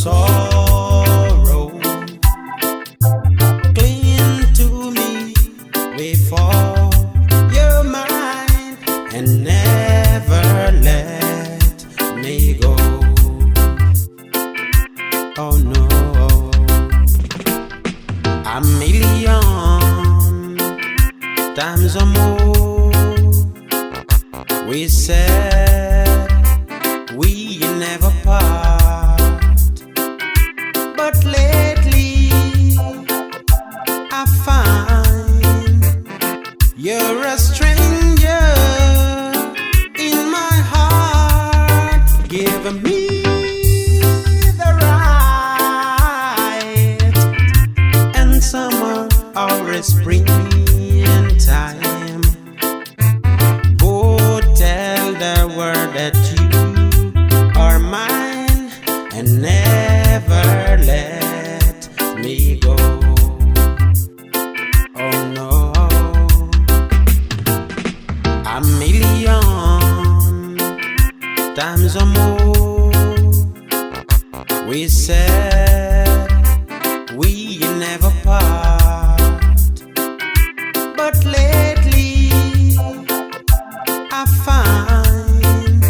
sorrow. Cling to me, wait for your mind, and never let me go. Oh no, a million times or more we said we never part, but lately I find you're a stranger in my heart, giving me the right and summer or springtime. The word that you are mine and never let me go. Oh no, a million times or more we said we never part, but lately I find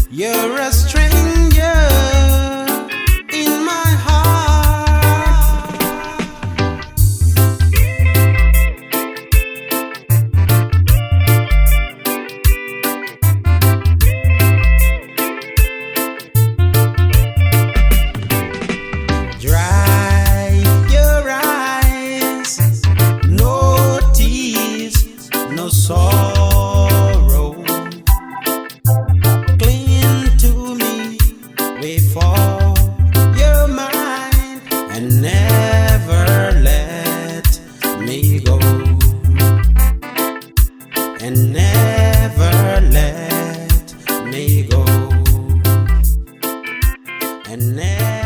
you're a stranger in my heart. Dry your eyes, no tears, no sorrow. Wait for your mind and never let me go, and never let me go, and never